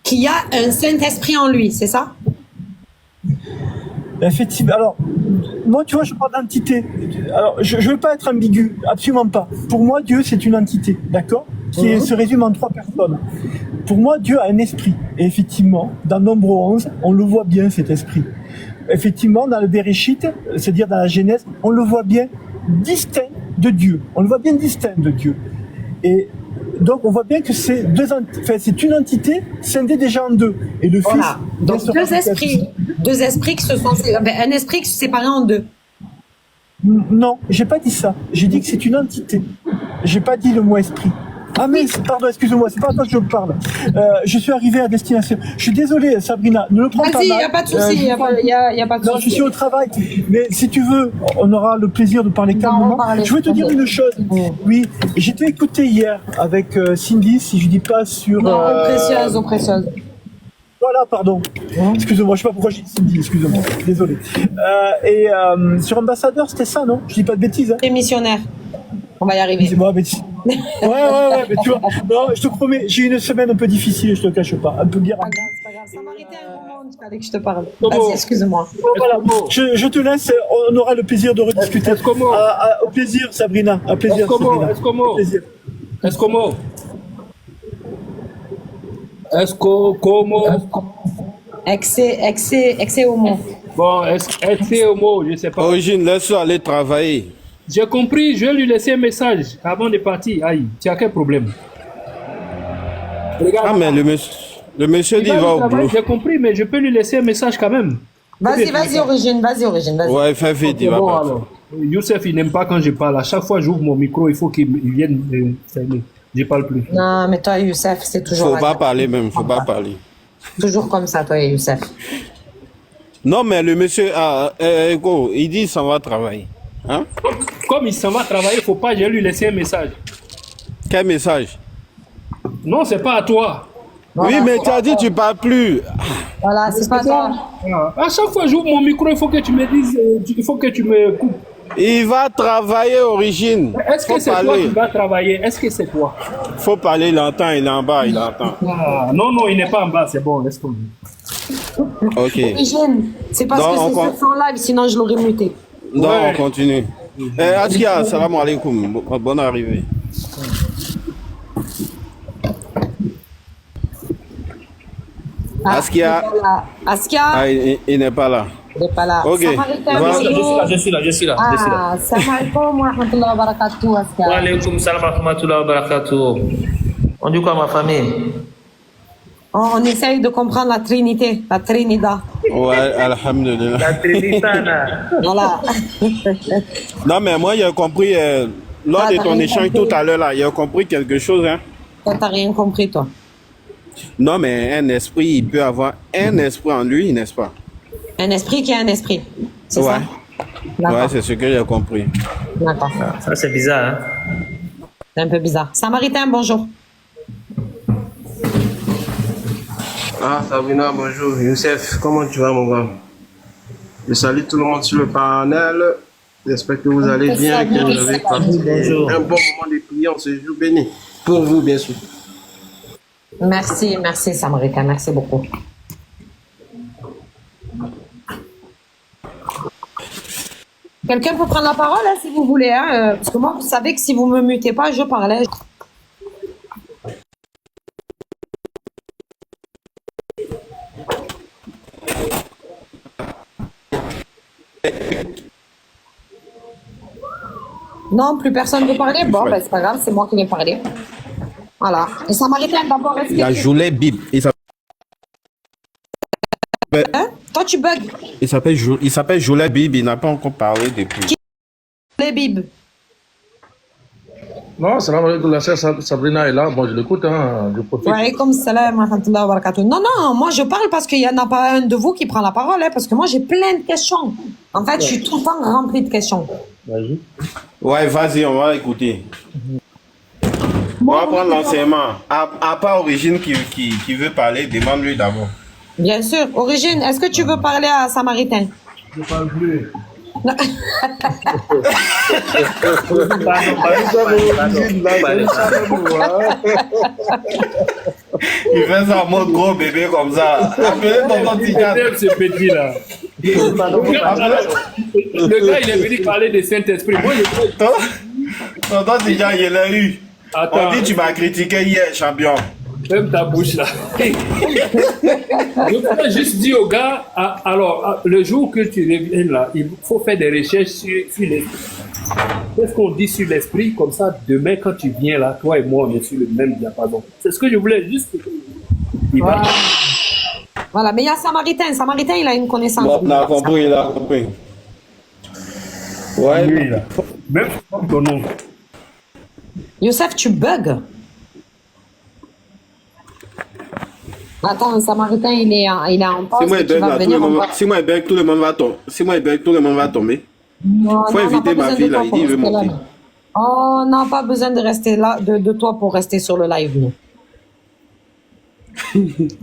qu'il y a un Saint-Esprit en lui, c'est ça? Effectivement. Alors, moi, tu vois, je parle d'entité. Alors, je ne veux pas être ambigu, absolument pas. Pour moi, Dieu, c'est une entité, d'accord, qui se résume en 3 personnes. Pour moi, Dieu a un esprit. Et effectivement, dans Nombre 11, on le voit bien, cet esprit. Effectivement, dans le Bereshit, c'est-à-dire dans la Genèse, on le voit bien distinct de Dieu. On le voit bien distinct de Dieu. Et donc, on voit bien que c'est c'est une entité scindée déjà en 2. Et le Voilà. Fils... Donc, deux esprits qui se sont... un esprit qui se séparé en 2. Non, j'ai pas dit ça. J'ai dit que c'est une entité. J'ai pas dit le mot esprit. Ah mais pardon, excuse-moi, c'est pas à toi que je parle. Je suis arrivé à destination. Je suis désolé, Sabrina, ne le prends pas mal. Vas-y, il n'y a pas de souci, il n'y a pas de souci. Non, je suis au travail, mais si tu veux, on aura le plaisir de parler calmement. Je veux te dire une chose. Oui, j'étais écouté hier avec Cindy, si je dis pas sur... Eau précieuse. Voilà, pardon. Excuse-moi, je sais pas pourquoi j'ai dit Cindy, excuse-moi, désolé. Sur Ambassadeur, c'était ça, non? Je dis pas de bêtises, hein? Les missionnaires. On va y arriver. C'est moi, mais ouais, mais tu vois, non, je te promets, j'ai eu une semaine un peu difficile, je te cache pas, un peu bien. C'est pas grave. Samaritain, un moment, il fallait que je te parle. Vas-y, excuse-moi. Voilà, je te laisse, on aura le plaisir de rediscuter. Au plaisir, Sabrina. À plaisir, Sabrina. Excès homo. Bon, excès homo, je sais pas. Origine, laisse-le aller travailler. J'ai compris, je vais lui laisser un message avant de partir. Aïe, tu as quel problème? Regarde, mais le monsieur dit il va au boulot. J'ai compris, mais je peux lui laisser un message quand même. Vas-y, Origine. Ouais, fais vite, il va bon, partir. alors. Youssef, il n'aime pas quand je parle. À chaque fois que j'ouvre mon micro, il faut qu'il vienne fermer. Je parle plus. Non, mais toi, Youssef, c'est toujours... Faut pas parler même, faut pas parler. Toujours comme ça, toi, Youssef. Non, mais le monsieur, il dit ça va travailler. Hein? Comme il s'en va travailler, il ne faut pas, je vais lui laisser un message. Quel message? Non, c'est pas à toi. Voilà, oui, mais tu as dit tu parles plus. Voilà, c'est pas toi. À chaque fois que j'ouvre mon micro, il faut que tu me dises, il faut que tu me coupes. Il va travailler, Origine. Est-ce que c'est toi qui vas travailler? Est-ce que c'est toi? Faut parler, il entend, il est en bas, il entend. Ah, non, il n'est pas en bas, c'est bon, laisse tomber. Ok. Origine, c'est parce que c'est ce son live, sinon je l'aurais muté. Non, on continue. Askia, salam alaikum. Bonne arrivée. Askia. Il n'est pas là. Il n'est pas là. Ok. Je suis là. Ah, salam alaikum wa rahmatullahi wa barakatuh, Askia. Wa alaikum salam wa rahmatullahi wa barakatuh. On dit quoi, ma famille? On essaye de comprendre la Trinité, la Trinida. Ouais, alhamdulillah. La Trinitana. Voilà. Non, mais moi, j'ai compris, lors de ton échange tout à l'heure, là, j'ai compris quelque chose. Hein. Toi, t'as rien compris, toi. Non, mais un esprit, il peut avoir un esprit en lui, n'est-ce pas? Un esprit qui a un esprit. C'est ça? Ouais, c'est ce que j'ai compris. D'accord. Ça, c'est bizarre, hein? C'est un peu bizarre. Samaritain, bonjour. Ah, Sabrina, bonjour. Youssef, comment tu vas, mon gars? Je salue tout le monde sur le panel. J'espère que vous allez bien, que vous avez passé un bon moment de prière ce jour béni. Pour vous, bien sûr. Merci, Samaritain. Merci beaucoup. Quelqu'un peut prendre la parole, hein, si vous voulez. Hein, parce que moi, vous savez que si vous ne me mutez pas, je parlais. Non, plus personne ne veut parler. Bon, ben, c'est pas grave, c'est moi qui vais parler. Voilà. Et Samaritain, d'abord, est-ce que... Il y a Joulet Bib. Hein? Toi, tu bugs. Il s'appelle Joulet Bib, il n'a pas encore parlé depuis. Les bibes. Non, salam alaikum, la sœur Sabrina est là. Moi, je l'écoute, hein. Wa alaykoum salam wa rahmatullahi wa barakatuh. Non, moi, je parle parce qu'il n'y en a pas un de vous qui prend la parole, hein, parce que moi, j'ai plein de questions. En fait, je suis tout le temps remplie de questions. Vas-y. Ouais, vas-y, on va écouter. On va prendre l'enseignement. À part Origine qui veut parler, demande-lui d'abord. Bien sûr. Origine, est-ce que tu veux parler à Samaritain? Je ne parle plus. Il fait ça en mode gros bébé comme ça. Appelez tonton Tidjane. J'aime ce petit-là. Le gars, il est venu parler de Saint-Esprit. Moi, Tonton Tidjane, il l'a eu. Attends. On dit tu m'as critiqué hier, champion. Ferme ta bouche là. Je voudrais juste dire au gars, alors, le jour que tu reviens là, il faut faire des recherches sur l'esprit. Qu'est-ce qu'on dit sur l'esprit? Comme ça, demain, quand tu viens là, toi et moi, on est sur le même diapason. C'est ce que je voulais juste. Voilà, mais il y a Samaritain. Samaritain, il a une connaissance. Bon, il a compris, il a compris. Ouais. Lui, là. Même ton nom. Youssef, tu bugs. Attends, Samaritain, il est en pause. Si moi, il tu bug, vas là, venir, on va- si moi, il bug, tout le monde va tomber. Si moi, il bug, tout le monde va tomber. Non, Faut non, on n'a éviter pas ma besoin fille, de là, toi il pour dit, il veut rester là, monter. non. Oh, on n'a pas besoin de rester là, de toi pour rester sur le live, nous.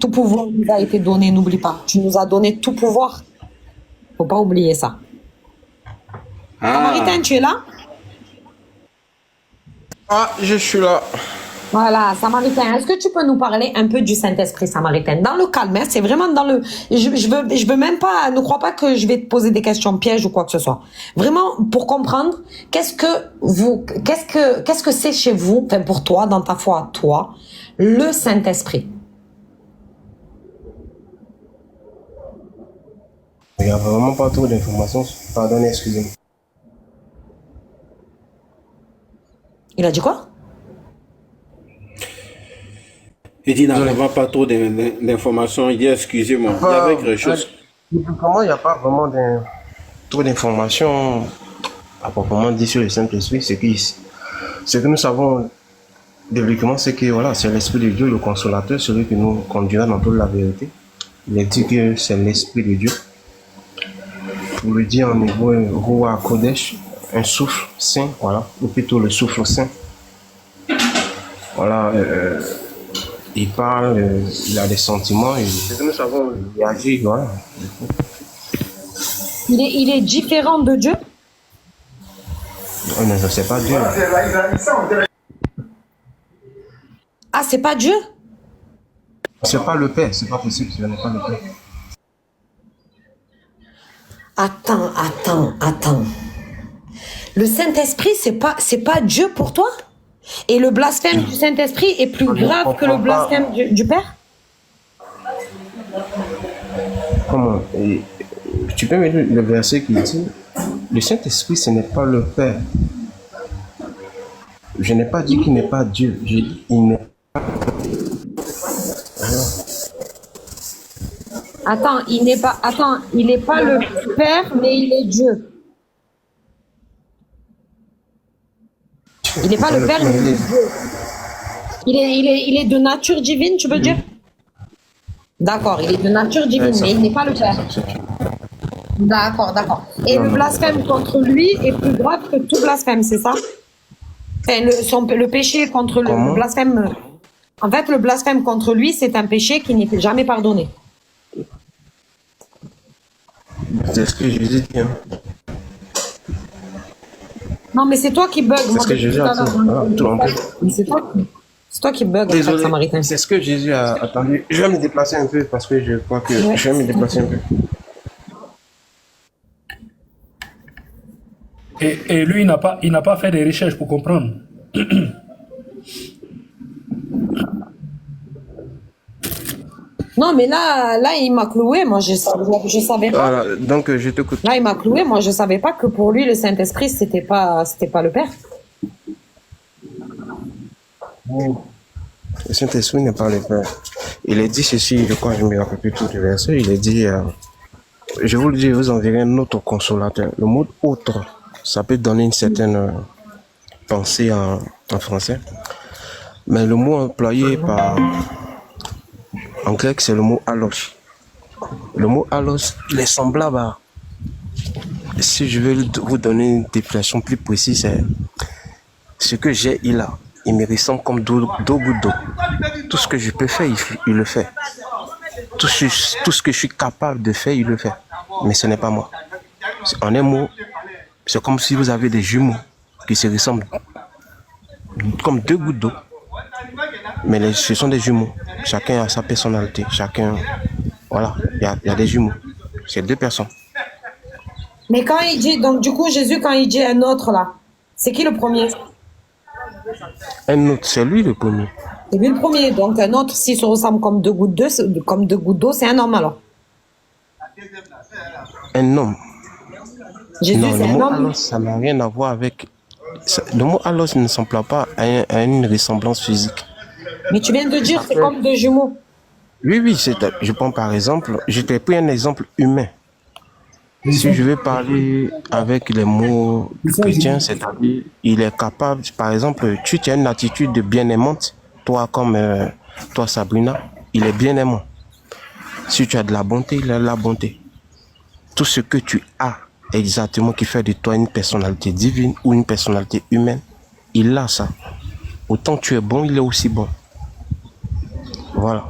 Tout pouvoir nous a été donné, n'oublie pas. Tu nous as donné tout pouvoir. Faut pas oublier ça. Ah, Samaritain, tu es là? Ah, je suis là. Voilà, Samaritain, est-ce que tu peux nous parler un peu du Saint-Esprit, Samaritain? Dans le calme, hein, c'est vraiment dans le... Je veux même pas... Ne crois pas que je vais te poser des questions pièges ou quoi que ce soit. Vraiment, pour comprendre, qu'est-ce que c'est chez vous, enfin pour toi, dans ta foi, toi, le Saint-Esprit? Il n'y a vraiment pas trop d'informations. Pardonnez, excusez-moi. Il a dit quoi? il dit, n'a vraiment pas trop d'informations. Il dit, excusez-moi, il y avait quelque chose. Pour moi, il n'y a pas vraiment trop d'informations à proprement dit sur le Saint-Esprit. Ce que nous savons bibliquement, c'est que voilà, c'est l'Esprit de Dieu, le consolateur, celui qui nous conduira dans toute la vérité. Il est dit que c'est l'Esprit de Dieu. Pour le dire en hébreu, Ruach Kodesh, un souffle saint, voilà, ou plutôt le souffle saint. Voilà, il parle, il a des sentiments, ce que nous savons, il agit, voilà. Il est différent de Dieu? On ne sait pas Dieu. Ah, c'est pas Dieu? C'est pas le Père, c'est pas possible, ce n'est pas le Père. Attends. Le Saint-Esprit, c'est pas Dieu pour toi? Et le blasphème du Saint-Esprit est plus grave que le blasphème du Père? Comment? Tu peux me dire le verset qui dit, le Saint-Esprit, ce n'est pas le Père. Je n'ai pas dit qu'il n'est pas Dieu, j'ai dit qu'il n'est pas. Attends, il n'est pas le Père, mais il est Dieu. Il n'est pas le Père, mais il est Dieu. Il est de nature divine, tu veux dire? D'accord, il est de nature divine, mais il n'est pas le Père. D'accord. Et le blasphème contre lui est plus grave que tout blasphème, c'est ça? Enfin, le péché contre le blasphème. En fait, le blasphème contre lui, c'est un péché qui n'est jamais pardonné. C'est ce que Jésus dit. Hein. Non, mais c'est toi qui bug. C'est ce que Jésus a dit. C'est toi qui bug, en fait, Désolé, Samaritain. c'est ce que Jésus a attendu. Je vais me déplacer un peu parce que je crois que je vais me déplacer un peu. Et lui, il n'a pas fait des recherches pour comprendre. Non, mais là, il m'a cloué. Moi, je savais pas. Voilà, donc je t'écoute. Là, il m'a cloué. Moi, je savais pas que pour lui, le Saint-Esprit, c'était pas le Père. Le Saint-Esprit n'est pas le Père. Il est dit ceci, je crois que je me rappelle plus tout le verset. Il est dit, je vous le dis, vous enverrez un autre consolateur. Le mot autre, ça peut donner une certaine pensée en français. Mais le mot employé en grec, c'est le mot allos. Le mot allos, il est semblable à... Si je veux vous donner une définition plus précise, c'est ce que j'ai, il a. Il me ressemble comme deux gouttes d'eau. Tout ce que je peux faire, il le fait. Tout ce que je suis capable de faire, il le fait. Mais ce n'est pas moi. En un mot, c'est comme si vous avez des jumeaux qui se ressemblent comme deux gouttes d'eau. Mais ce sont des jumeaux. Chacun a sa personnalité. Chacun, voilà, il y a des jumeaux. C'est 2 personnes. Mais quand il dit, donc du coup, Jésus, quand il dit un autre là, c'est qui le premier? Un autre, c'est lui le premier. C'est lui le premier. Donc un autre, s'il se ressemble comme 2 gouttes d'eau, c'est un homme alors. Un homme. Jésus, Non, c'est le un mot homme. alors, ça n'a rien à voir avec... Le mot alors ne s'emploie pas à une ressemblance physique. Mais tu viens de dire, c'est comme 2 jumeaux. Oui, je prends par exemple, je t'ai pris un exemple humain. Si je vais parler avec les mots chrétiens, c'est-à-dire, il est capable, par exemple, tu as une attitude de bien-aimante, toi comme toi Sabrina, il est bien-aimant. Si tu as de la bonté, il a de la bonté. Tout ce que tu as exactement qui fait de toi une personnalité divine ou une personnalité humaine, il a ça. Autant tu es bon, il est aussi bon. Voilà.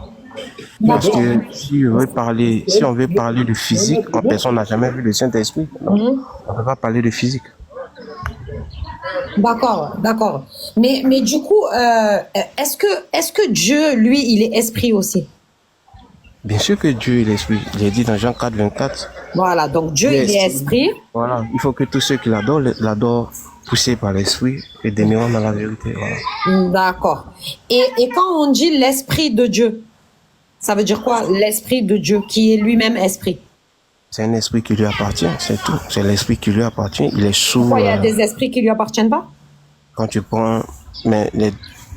Parce que si on veut parler de physique, personne n'a jamais vu le Saint-Esprit. On ne peut pas parler de physique. D'accord. Mais du coup, est-ce que Dieu, lui, il est esprit aussi? Bien sûr que Dieu est l'esprit. Il est dit dans Jean 4, 24. Voilà, donc Dieu, il est esprit. Voilà, il faut que tous ceux qui l'adorent poussés par l'esprit et demeurant dans la vérité. Voilà. D'accord. Et quand on dit l'esprit de Dieu, ça veut dire quoi? L'esprit de Dieu, qui est lui-même esprit. C'est un esprit qui lui appartient, c'est tout. C'est l'esprit qui lui appartient. Il est sous... Pourquoi il y a des esprits qui lui appartiennent pas? Quand tu prends... Mais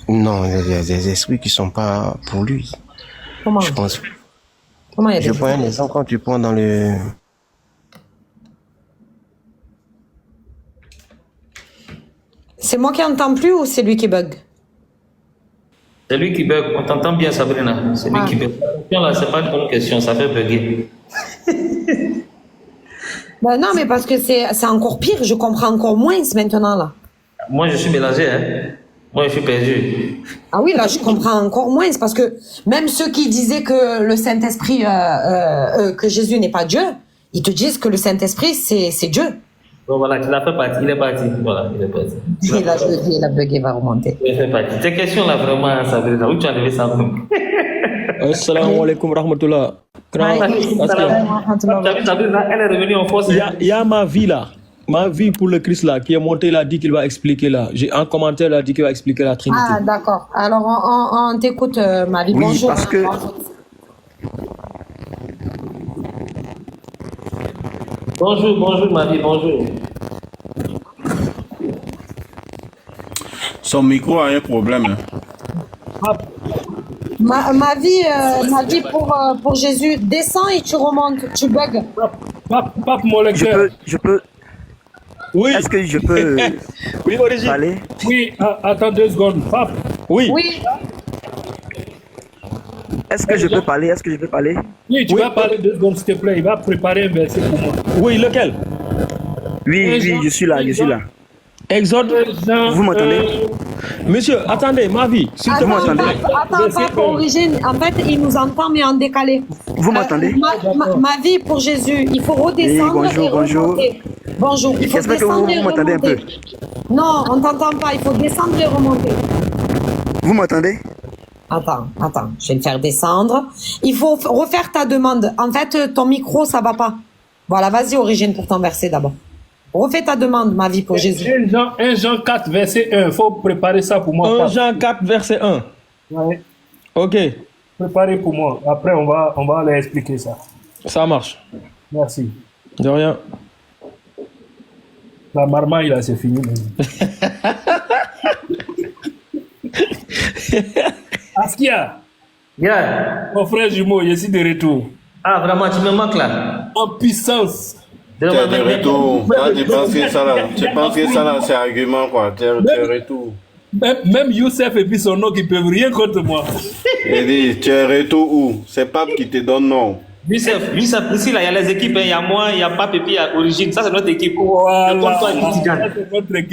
non, il y a des esprits qui sont pas pour lui. Comment? Je pense... Comment il y a des Je prends un exemple, quand tu prends dans le... C'est moi qui entends plus ou c'est lui qui bug? C'est lui qui bug. On t'entend bien, Sabrina. C'est lui qui bug. Là, c'est pas une bonne question. Ça fait bugger. Ben non, mais parce que c'est encore pire. Je comprends encore moins maintenant là. Moi, je suis mélangé. Hein. Moi, je suis perdu. Ah oui, là, je comprends encore moins. C'est parce que même ceux qui disaient que le Saint-Esprit, que Jésus n'est pas Dieu, ils te disent que le Saint-Esprit, c'est Dieu. Bon, voilà, il a fait partie. Il est parti. Voilà, il est parti. Et là, je le dis, la bug va remonter. Il fait partie. Tes questions là, vraiment, Sabrina, où tu as levé ça? Assalamu alaikum rahmatullah. Tu as vu, Sabrina, elle est revenue en force. Il y a ma vie là. Ma vie pour le Christ là, qui est monté, il a dit qu'il va expliquer là. J'ai un commentaire, il a dit qu'il va expliquer la Trinité. Ah, d'accord. Alors, on t'écoute, Marie. Oui, bonjour. parce que... Bonjour, Marie, bonjour. Son micro a un problème. Hein. Ma vie pour Jésus, descends et tu remontes, tu bugs. Pape, mon lecteur. Je peux... Oui. Est-ce que je peux Oui, Origine. parler? Oui, attends 2 secondes. Pape. Oui. Oui. Est-ce que je peux parler? Oui, tu vas parler 2 secondes, s'il te plaît. Il va préparer un verset pour moi. Oui, lequel? Oui, je suis là. Exode. Vous m'entendez? Monsieur, attendez, ma vie. S'il te plaît. Attends, pour Origine. En fait, il nous entend, mais en décalé. Vous m'entendez? Ma vie pour Jésus, il faut redescendre. Oui, bonjour. Remonter. Bonjour, il faut J'espère que descendre vous et m'entendez un peu. remonter. Non, on t'entend pas, il faut descendre et remonter. Vous m'entendez? Attends, je vais le faire descendre. Il faut refaire ta demande. En fait, ton micro, ça va pas. Voilà, vas-y, Origine, pour ton verset d'abord. Refais ta demande, ma vie pour Jésus. 1 Jean 4, verset 1. Il faut préparer ça pour moi. 1 Jean 4, verset 1. Ouais. Ok, Préparez pour moi. Après, on va aller expliquer ça. ça marche. Merci. De rien. La marmaille, là, c'est fini. Askia, Yeah. mon frère jumeau, je suis de retour. Ah, vraiment, tu me manques là. En puissance. Tu es de retour. Toi, tu penses que ça là, c'est argument quoi. Tu es de retour. Même Youssef et puis son nom qui peuvent rien contre moi. Il dit, tu es retour où? C'est Pape qui te donne nom. Youssef, ici là, il y a les équipes. Il y a moi, il y a Pape et puis il y a Origine. Ça, c'est notre équipe. Voilà. Le comptoir est Ça, c'est notre équipe.